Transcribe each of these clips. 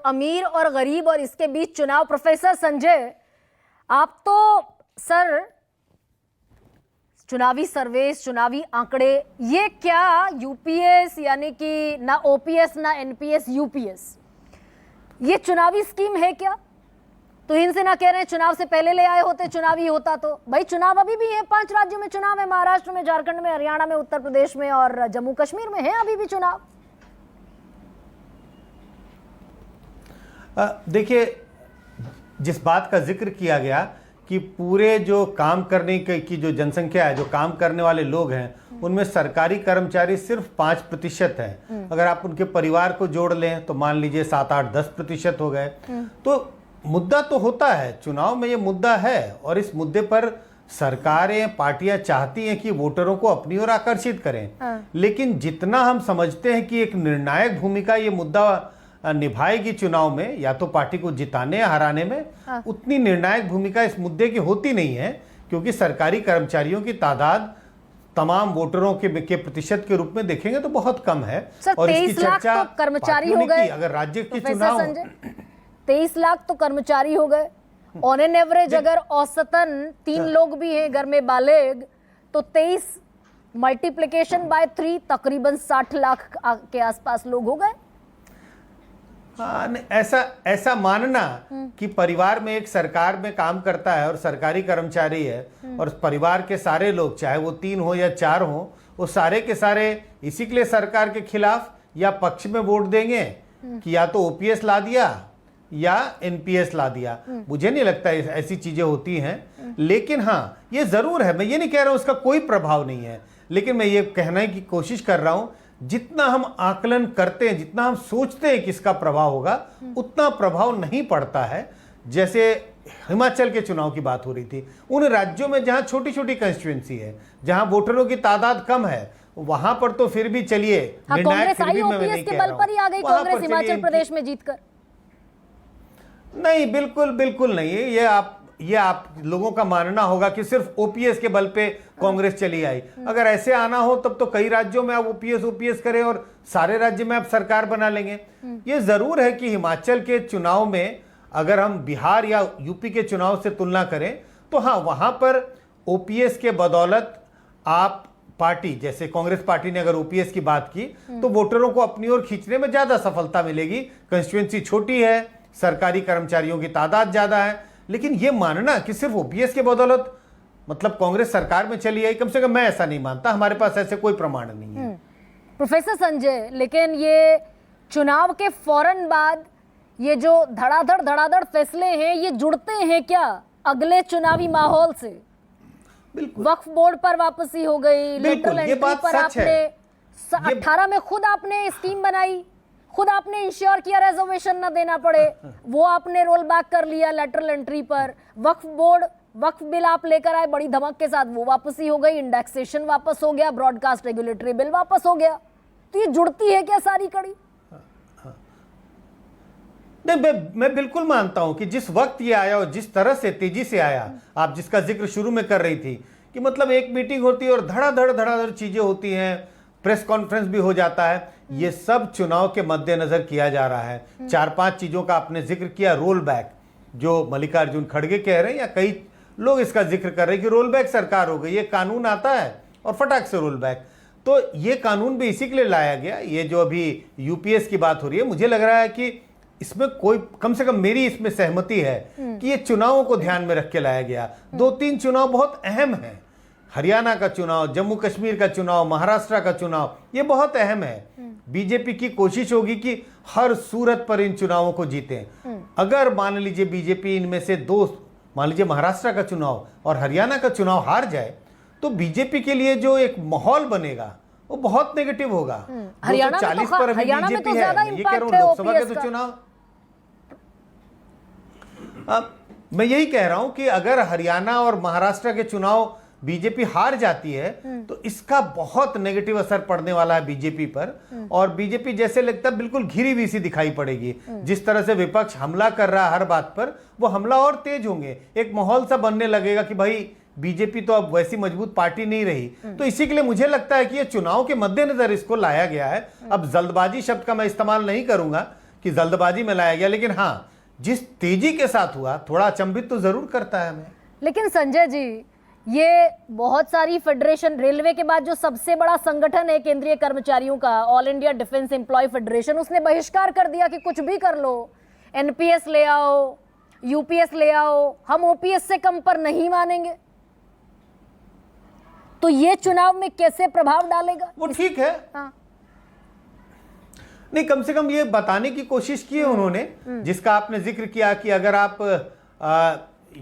अमीर और गरीब और इसके बीच चुनाव। प्रोफेसर संजय, आप तो सर चुनावी सर्वेस, चुनावी आंकड़े, ये क्या यूपीएस यानी कि ना ओपीएस ना एनपीएस यूपीएस, ये चुनावी स्कीम है क्या? तो इनसे ना कह रहे हैं चुनाव से पहले ले आए होते, चुनावी होता तो। भाई चुनाव अभी भी है, 5 राज्यों में चुनाव है, महाराष्ट्र में, झारखंड में, हरियाणा में, उत्तर प्रदेश में और जम्मू कश्मीर में है अभी भी चुनाव। देखिए, जिस बात का जिक्र किया गया कि पूरे जो काम करने की जो जनसंख्या है, जो काम करने वाले लोग हैं, उनमें सरकारी कर्मचारी सिर्फ 5% है। अगर आप उनके परिवार को जोड़ लें तो मान लीजिए 7, 8, 10% हो गए। तो मुद्दा तो होता है, चुनाव में ये मुद्दा है, और इस मुद्दे पर सरकारें, पार्टियां चाहती हैं कि वोटरों को अपनी ओर आकर्षित करें। लेकिन जितना हम समझते हैं कि एक निर्णायक भूमिका ये मुद्दा निभाएगी चुनाव में, या तो पार्टी को जिताने या हराने में, उतनी निर्णायक भूमिका इस मुद्दे की होती नहीं है, क्योंकि सरकारी कर्मचारियों की तादाद तमाम वोटरों के प्रतिशत के रूप में देखेंगे तो बहुत कम है। और इसकी चर्चा तो कर्मचारी हो गए। अगर राज्य के चुनाव 23 लाख तो कर्मचारी हो गए। ऑन एन एवरेज अगर औसतन 3 लोग भी हैं घर में बालिग, तो 23 मल्टीप्लिकेशन बाय 3 तकरीबन 60 लाख के आसपास लोग हो गए। हाँ, ऐसा मानना कि परिवार में एक सरकार में काम करता है और सरकारी कर्मचारी है, और परिवार के सारे लोग, चाहे वो 3 हो या 4 हो, वो सारे के सारे इसी के लिए सरकार के खिलाफ या पक्ष में वोट देंगे कि या तो ओपीएस ला दिया या एनपीएस ला दिया। मुझे नहीं लगता ऐसी चीजें होती हैं। लेकिन हाँ, ये जरूर है, मैं ये नहीं कह रहा हूं उसका कोई प्रभाव नहीं है, लेकिन मैं ये कहने की कोशिश कर रहा हूं, जितना हम आकलन करते हैं, जितना हम सोचते हैं कि इसका प्रभाव होगा, उतना प्रभाव नहीं पड़ता है। जैसे हिमाचल के चुनाव की बात हो रही थी, उन राज्यों में जहां छोटी छोटी कंस्टिट्यूएंसी है, जहां वोटरों की तादाद कम है, वहां पर तो फिर भी चलिए, कांग्रेस आई ओपीएस के बल पर ही आ गई कांग्रेस हिमाचल प्रदेश में जीतकर। नहीं, बिल्कुल नहीं। ये आप लोगों का मानना होगा कि सिर्फ ओपीएस के बल पे कांग्रेस चली आई। अगर ऐसे आना हो तब तो कई राज्यों में आप ओपीएस करें और सारे राज्य में आप सरकार बना लेंगे। ये जरूर है कि हिमाचल के चुनाव में अगर हम बिहार या यूपी के चुनाव से तुलना करें तो हाँ, वहां पर ओपीएस के बदौलत आप पार्टी, जैसे कांग्रेस पार्टी ने अगर ओपीएस की बात की, तो वोटरों को अपनी ओर खींचने में ज्यादा सफलता मिलेगी। कंस्टिट्यूएंसी छोटी है, सरकारी कर्मचारियों की तादाद ज्यादा है। लेकिन यह मानना कि सिर्फ ओपीएस के बदौलत मतलब कांग्रेस सरकार में चली आई, कम से कम मैं ऐसा नहीं मानता। हमारे पास ऐसे कोई प्रमाण नहीं है। प्रोफेसर संजय, लेकिन ये चुनाव के फौरन बाद ये जो धड़ाधड़ फैसले हैं, ये जुड़ते हैं क्या अगले चुनावी माहौल से? बिल्कुल। वक्फ बोर्ड पर वापसी हो गई, लेटरल एंट्री पर आपने 18 में खुद आपने स्कीम बनाई, खुद आपने इंश्योर किया रिजर्वेशन ना देना पड़े, वो आपने रोल बैक कर लिया लेटरल एंट्री पर। वक्फ बोर्ड, वक्फ बिल आप लेकर आए बड़ी धमक के साथ, वो वापसी हो गई, इंडेक्सेशन वापस हो गया, ब्रॉडकास्ट रेगुलेटरी बिल वापस हो गया। तो ये जुड़ती है क्या सारी कड़ी? नहीं, मैं बिल्कुल मानता हूं कि जिस वक्त ये आया और जिस तरह से तेजी से आया, आप जिसका जिक्र शुरू में कर रही थी कि मतलब एक मीटिंग होती है और धड़ाधड़ चीजें होती हैं, प्रेस कॉन्फ्रेंस भी हो जाता है, ये सब चुनाव के मद्देनजर किया जा रहा है। 4-5 चीजों का आपने जिक्र किया। रोल बैक, जो मल्लिकार्जुन खड़गे कह रहे हैं या कई लोग इसका जिक्र कर रहे हैं कि रोल बैक सरकार हो गई, ये कानून आता है और फटाक से रोल बैक। तो ये कानून भी इसी के लिए लाया गया। ये जो अभी यूपीएस की बात हो रही है, मुझे लग रहा है कि इसमें कोई, कम से कम मेरी इसमें सहमति है कि ये चुनावों को ध्यान में रख के लाया गया। 2-3 चुनाव बहुत अहम हैं। हरियाणा का चुनाव, जम्मू कश्मीर का चुनाव, महाराष्ट्र का चुनाव, ये बहुत अहम है। बीजेपी की कोशिश होगी कि हर सूरत पर इन चुनावों को जीतें। अगर मान लीजिए बीजेपी इनमें से 2, मान लीजिए महाराष्ट्र का चुनाव और हरियाणा का चुनाव हार जाए, तो बीजेपी के लिए जो एक माहौल बनेगा वो बहुत नेगेटिव होगा। 240 पर अभी बीजेपी है, ये कह रहा हूं लोकसभा के तो चुनाव। मैं यही कह रहा हूं कि अगर हरियाणा और महाराष्ट्र के चुनाव बीजेपी हार जाती है तो इसका बहुत नेगेटिव असर पड़ने वाला है बीजेपी पर, और बीजेपी जैसे लगता है बिल्कुल घिरी हुई सी दिखाई पड़ेगी। जिस तरह से विपक्ष हमला कर रहा है हर बात पर, वो हमला और तेज होंगे। एक माहौल सा बनने लगेगा कि भाई बीजेपी तो अब वैसी मजबूत पार्टी नहीं रही। तो इसी के लिए मुझे लगता है कि ये चुनाव के मद्देनजर इसको लाया गया है। अब जल्दबाजी शब्द का मैं इस्तेमाल नहीं करूंगा, कि जल्दबाजी में लाया गया, लेकिन हाँ जिस तेजी के साथ हुआ थोड़ा अचंभित तो जरूर करता है हमें। लेकिन संजय जी, ये बहुत सारी फेडरेशन, रेलवे के बाद जो सबसे बड़ा संगठन है केंद्रीय कर्मचारियों का, all India defence employ federation, उसने बहिष्कार कर दिया कि कुछ भी कर लो, एनपीएस ले आओ, यूपीएस ले आओ, हम ओपीएस से कम पर नहीं मानेंगे। तो ये चुनाव में कैसे प्रभाव डालेगा? वो ठीक है। हाँ। नहीं, कम से कम ये बताने की कोशिश की है उन्होंने, जिसका आपने जिक्र किया कि अगर आप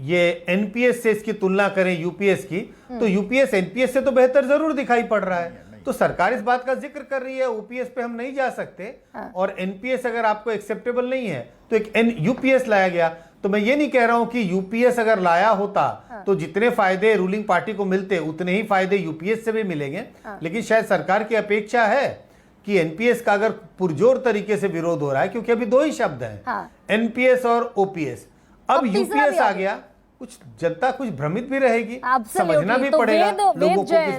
ये एनपीएस से इसकी तुलना करें यूपीएस की, तो यूपीएस एनपीएस से तो बेहतर जरूर दिखाई पड़ रहा है। तो सरकार इस बात का जिक्र कर रही है, ओपीएस पे हम नहीं जा सकते, और एनपीएस अगर आपको एक्सेप्टेबल नहीं है तो एक यूपीएस लाया गया। तो मैं ये नहीं कह रहा हूं कि यूपीएस अगर लाया होता तो जितने फायदे रूलिंग पार्टी को मिलते उतने ही फायदे यूपीएस से भी मिलेंगे। लेकिन शायद सरकार की अपेक्षा है कि एनपीएस का अगर पुरजोर तरीके से विरोध हो रहा है, क्योंकि अभी दो ही शब्द हैं, एनपीएस और ओपीएस, अब यूपीएस आ गया, कुछ जनता कुछ भ्रमित भी रहेगी, समझना भी पड़ेगा लोगों को।